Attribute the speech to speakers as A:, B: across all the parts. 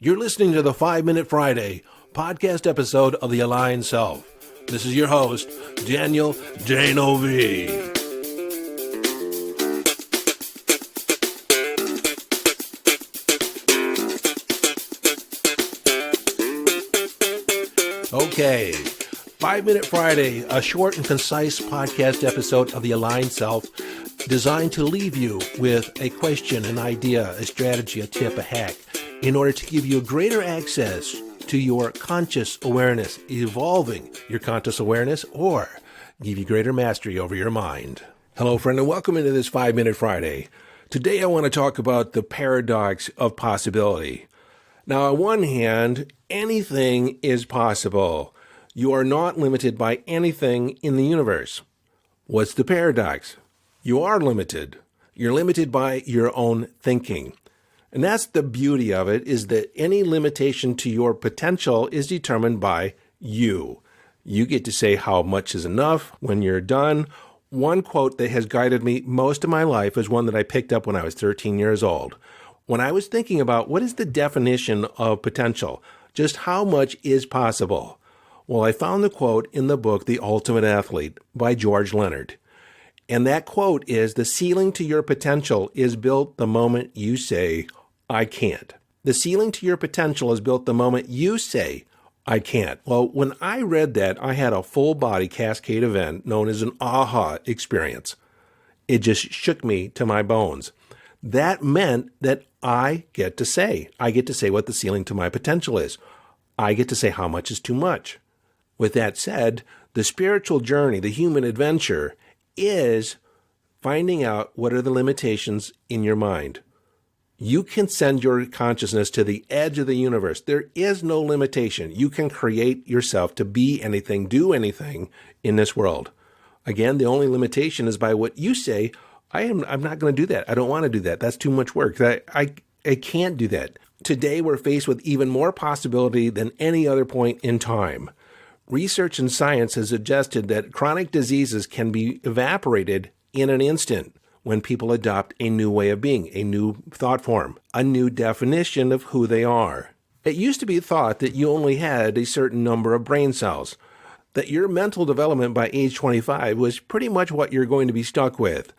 A: You're listening to the 5-Minute Friday podcast episode of The Aligned Self. This is your host, Daniel Danovi. Okay, 5-Minute Friday, a short and concise podcast episode of The Aligned Self, designed to leave you with a question, an idea, a strategy, a tip, a hack, in order to give you greater access to your conscious awareness, evolving your conscious awareness, or give you greater mastery over your mind. Hello, friend, and welcome into this 5-Minute Friday. Today, I want to talk about the paradox of possibility. Now, on one hand, anything is possible. You are not limited by anything in the universe. What's the paradox? You are limited. You're limited by your own thinking. And that's the beauty of it, is that any limitation to your potential is determined by you. You get to say how much is enough when you're done. One quote that has guided me most of my life is one that I picked up when I was 13 years old. When I was thinking about what is the definition of potential, just how much is possible? Well, I found the quote in the book, The Ultimate Athlete by George Leonard. And that quote is, the ceiling to your potential is built the moment you say, I can't. The ceiling to your potential is built the moment you say, I can't. Well, when I read that, I had a full-body cascade event known as an aha experience. It just shook me to my bones. That meant that I get to say what the ceiling to my potential is. I get to say how much is too much. With that said, the spiritual journey, the human adventure, is finding out what are the limitations in your mind. You can send your consciousness to the edge of the universe. There is no limitation. You can create yourself to be anything, do anything in this world. Again, the only limitation is by what you say. I'm not going to do that. I don't want to do that. That's too much work. I can't do that. Today, we're faced with even more possibility than any other point in time. Research and science has suggested that chronic diseases can be evaporated in an instant when people adopt a new way of being, a new thought form, a new definition of who they are. It used to be thought that you only had a certain number of brain cells, that your mental development by age 25 was pretty much what you're going to be stuck with.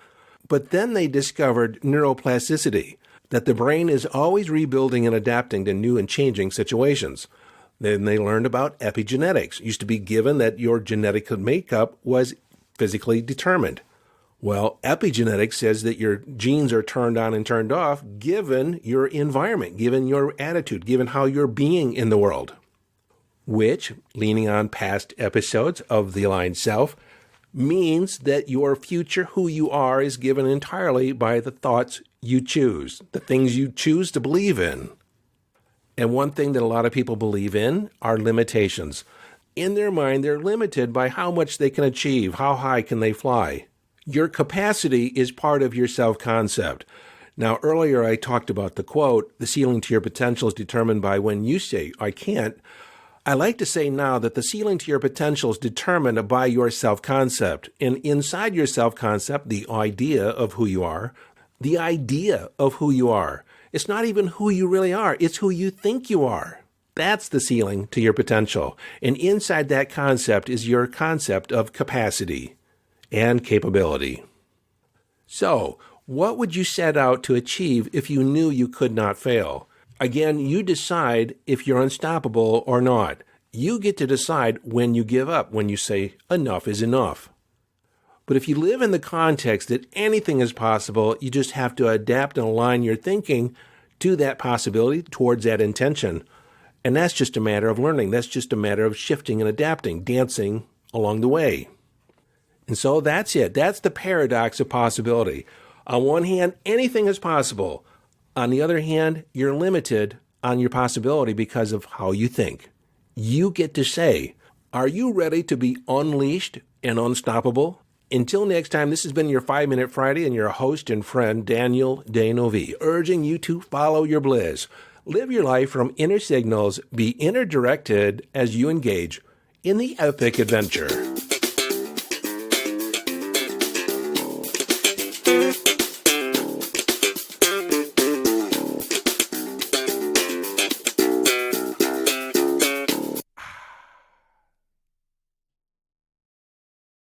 A: But then they discovered neuroplasticity, that the brain is always rebuilding and adapting to new and changing situations. Then they learned about epigenetics. It used to be given that your genetic makeup was physically determined. Well, epigenetics says that your genes are turned on and turned off given your environment, given your attitude, given how you're being in the world. Which, leaning on past episodes of The Aligned Self, means that your future, who you are, is given entirely by the thoughts you choose, the things you choose to believe in. And one thing that a lot of people believe in are limitations. In their mind, they're limited by how much they can achieve, how high can they fly. Your capacity is part of your self-concept. Now, earlier I talked about the quote, the ceiling to your potential is determined by when you say, I can't. I like to say now that the ceiling to your potential is determined by your self-concept. And inside your self-concept, the idea of who you are, it's not even who you really are. It's who you think you are. That's the ceiling to your potential. And inside that concept is your concept of capacity and capability. So, what would you set out to achieve if you knew you could not fail? Again, you decide if you're unstoppable or not. You get to decide when you give up, when you say enough is enough. But if you live in the context that anything is possible, you just have to adapt and align your thinking to that possibility, towards that intention. And that's just a matter of learning. That's just a matter of shifting and adapting, dancing along the way. And so that's it. That's the paradox of possibility. On one hand, anything is possible. On the other hand, you're limited on your possibility because of how you think. You get to say, are you ready to be unleashed and unstoppable? Until next time, this has been your 5-Minute Friday and your host and friend, Daniel Danovi, urging you to follow your bliss. Live your life from inner signals. Be inner directed as you engage in the epic adventure.